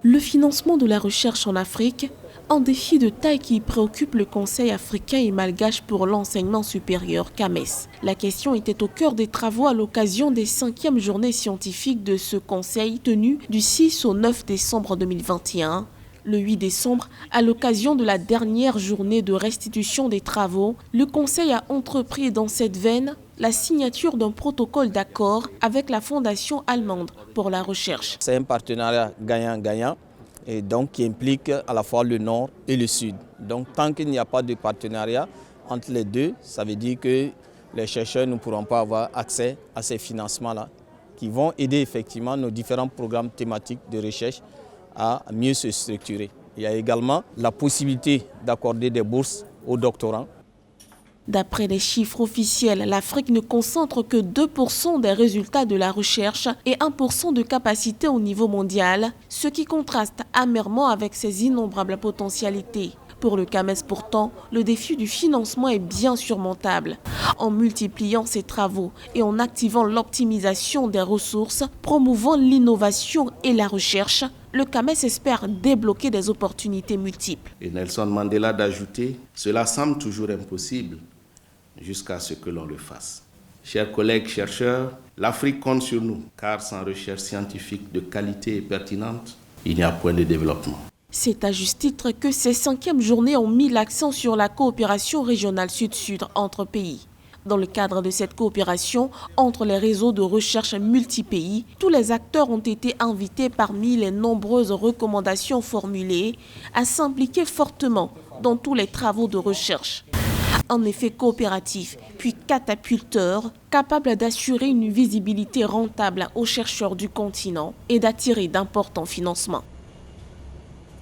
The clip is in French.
Le financement de la recherche en Afrique, un défi de taille qui préoccupe le Conseil africain et malgache pour l'enseignement supérieur CAMES. La question était au cœur des travaux à l'occasion des 5e journées scientifiques de ce conseil tenues du 6 au 9 décembre 2021. Le 8 décembre, à l'occasion de la dernière journée de restitution des travaux, le Conseil a entrepris dans cette veine la signature d'un protocole d'accord avec la Fondation allemande pour la recherche. C'est un partenariat gagnant-gagnant et donc qui implique à la fois le Nord et le Sud. Donc tant qu'il n'y a pas de partenariat entre les deux, ça veut dire que les chercheurs ne pourront pas avoir accès à ces financements-là qui vont aider effectivement nos différents programmes thématiques de recherche à mieux se structurer. Il y a également la possibilité d'accorder des bourses aux doctorants. D'après les chiffres officiels, l'Afrique ne concentre que 2% des résultats de la recherche et 1% de capacité au niveau mondial, ce qui contraste amèrement avec ses innombrables potentialités. Pour le CAMES pourtant, le défi du financement est bien surmontable. En multipliant ses travaux et en activant l'optimisation des ressources, promouvant l'innovation et la recherche, le CAMES espère débloquer des opportunités multiples. Et Nelson Mandela d'ajouter, cela semble toujours impossible jusqu'à ce que l'on le fasse. Chers collègues chercheurs, l'Afrique compte sur nous, car sans recherche scientifique de qualité et pertinente, il n'y a point de développement. C'est à juste titre que ces 5e journées ont mis l'accent sur la coopération régionale sud-sud entre pays. Dans le cadre de cette coopération entre les réseaux de recherche multi-pays, tous les acteurs ont été invités parmi les nombreuses recommandations formulées à s'impliquer fortement dans tous les travaux de recherche. Un effet coopératif, puis catapulteur, capable d'assurer une visibilité rentable aux chercheurs du continent et d'attirer d'importants financements.